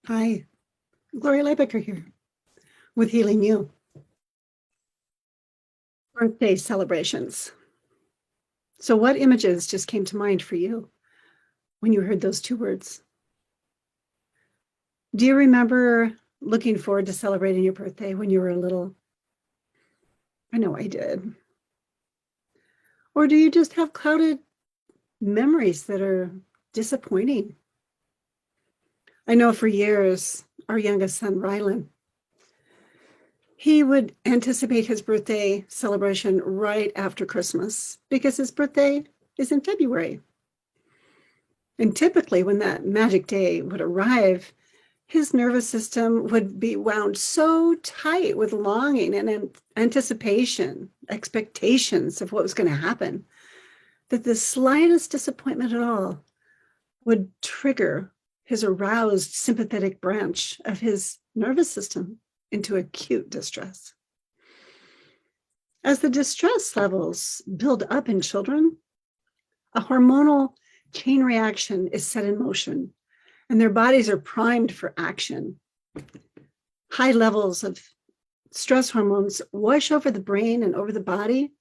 Hi, Gloria Lybecker here with Healing You. Birthday celebrations. So what images just came to mind for you when you heard those two words? Do you remember looking forward to celebrating your birthday when you were little? I know I did. Or do you just have clouded memories that are disappointing? I know for years, our youngest son, Rylan, he would anticipate his birthday celebration right after Christmas because his birthday is in February. And typically when that magic day would arrive, his nervous system would be wound so tight with longing and anticipation, expectations of what was going to happen, that the slightest disappointment at all would trigger his aroused sympathetic branch of his nervous system into acute distress. As the distress levels build up in children, a hormonal chain reaction is set in motion, and their bodies are primed for action. High levels of stress hormones wash over the brain and over the body,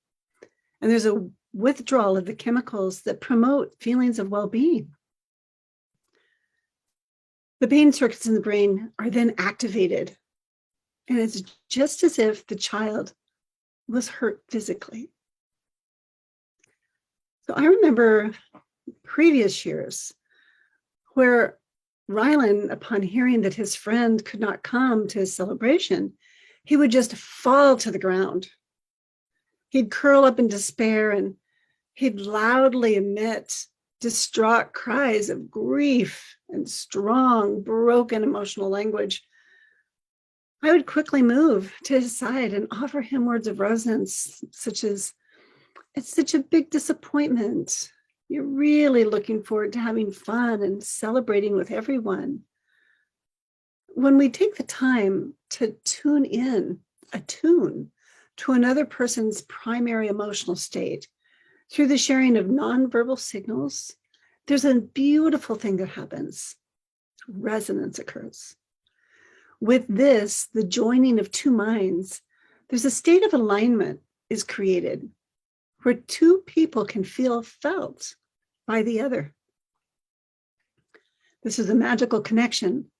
and there's a withdrawal of the chemicals that promote feelings of well-being. The pain circuits in the brain are then activated, and it's just as if the child was hurt physically. So I remember previous years where Rylan, upon hearing that his friend could not come to his celebration, he would just fall to the ground. He'd curl up in despair and he'd loudly emit distraught cries of grief and strong, broken emotional language. I would quickly move to his side and offer him words of resonance, such as, "It's such a big disappointment. You're really looking forward to having fun and celebrating with everyone." When we take the time to attune to another person's primary emotional state through the sharing of nonverbal signals, there's a beautiful thing that happens. Resonance occurs. With this, the joining of two minds, there's a state of alignment is created where two people can feel felt by the other. This is a magical connection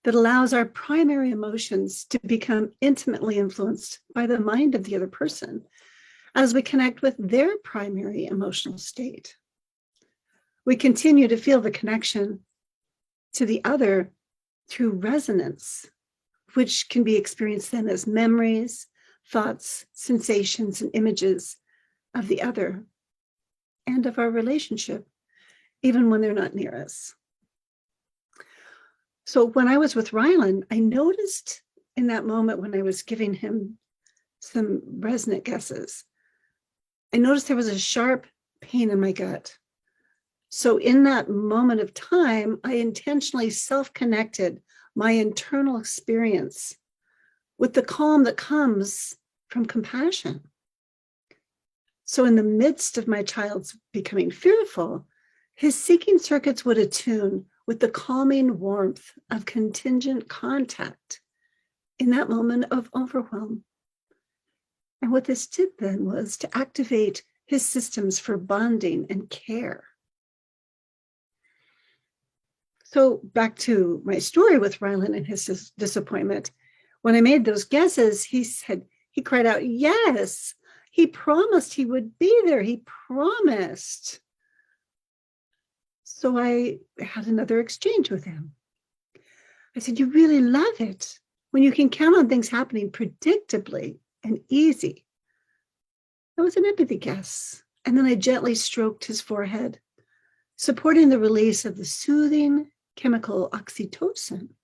that allows our primary emotions to become intimately influenced by the mind of the other person as we connect with their primary emotional state. We continue to feel the connection to the other through resonance, which can be experienced then as memories, thoughts, sensations, and images of the other and of our relationship, even when they're not near us. So when I was with Rylan, I noticed in that moment when I was giving him some resonant guesses, I noticed there was a sharp pain in my gut. So in that moment of time, I intentionally self-connected my internal experience with the calm that comes from compassion. So in the midst of my child's becoming fearful, his seeking circuits would attune with the calming warmth of contingent contact in that moment of overwhelm. And what this did then was to activate his systems for bonding and care. So back to my story with Rylan and his disappointment. When I made those guesses, he cried out, "Yes, he promised he would be there. He promised." So I had another exchange with him. I said, "You really love it when you can count on things happening predictably and easy." That was an empathy guess. And then I gently stroked his forehead, supporting the release of the soothing chemical oxytocin,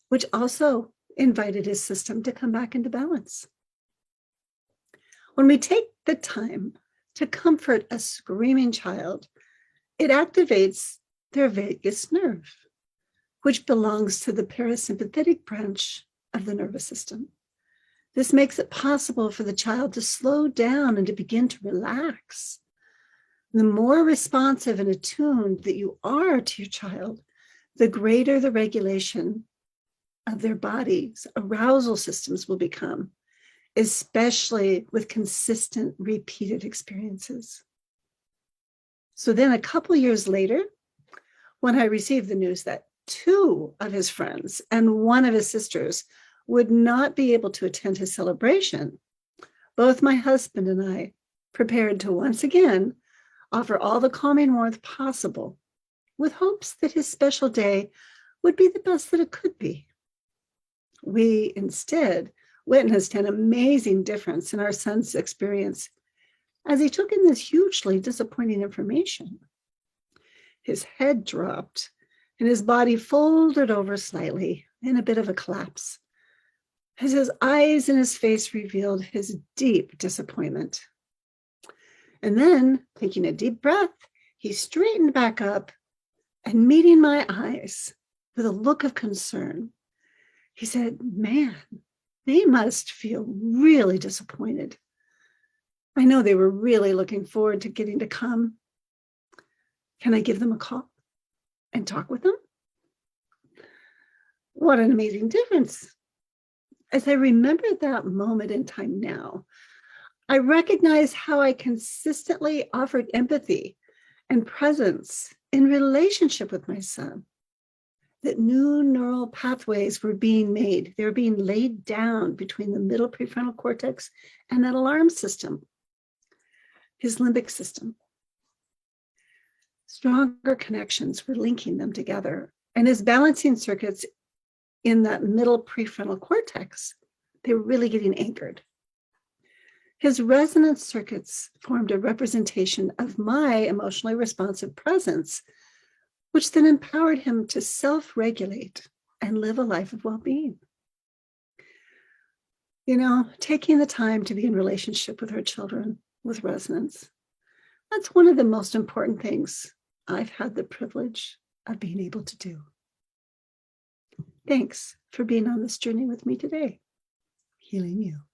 which also invited his system to come back into balance. When we take the time to comfort a screaming child, it activates their vagus nerve, which belongs to the parasympathetic branch of the nervous system. This makes it possible for the child to slow down and to begin to relax. The more responsive and attuned that you are to your child, the greater the regulation of their body's arousal systems will become, especially with consistent, repeated experiences. So then a couple years later, when I received the news that 2 of his friends and 1 of his sisters would not be able to attend his celebration, both my husband and I prepared to once again offer all the calming warmth possible, with hopes that his special day would be the best that it could be. We instead witnessed an amazing difference in our son's experience as he took in this hugely disappointing information. His head dropped and his body folded over slightly in a bit of a collapse, as his eyes and his face revealed his deep disappointment. And then, taking a deep breath, he straightened back up and, meeting my eyes with a look of concern, he said, "Man, they must feel really disappointed. I know they were really looking forward to getting to come. Can I give them a call and talk with them?" What an amazing difference. As I remember that moment in time now, I recognize how I consistently offered empathy and presence in relationship with my son. That new neural pathways were being made. They were being laid down between the middle prefrontal cortex and that alarm system, his limbic system. Stronger connections were linking them together. And his balancing circuits in that middle prefrontal cortex, they were really getting anchored. His resonance circuits formed a representation of my emotionally responsive presence, which then empowered him to self-regulate and live a life of well-being. You know, taking the time to be in relationship with our children with resonance, that's one of the most important things I've had the privilege of being able to do. Thanks for being on this journey with me today. Healing you.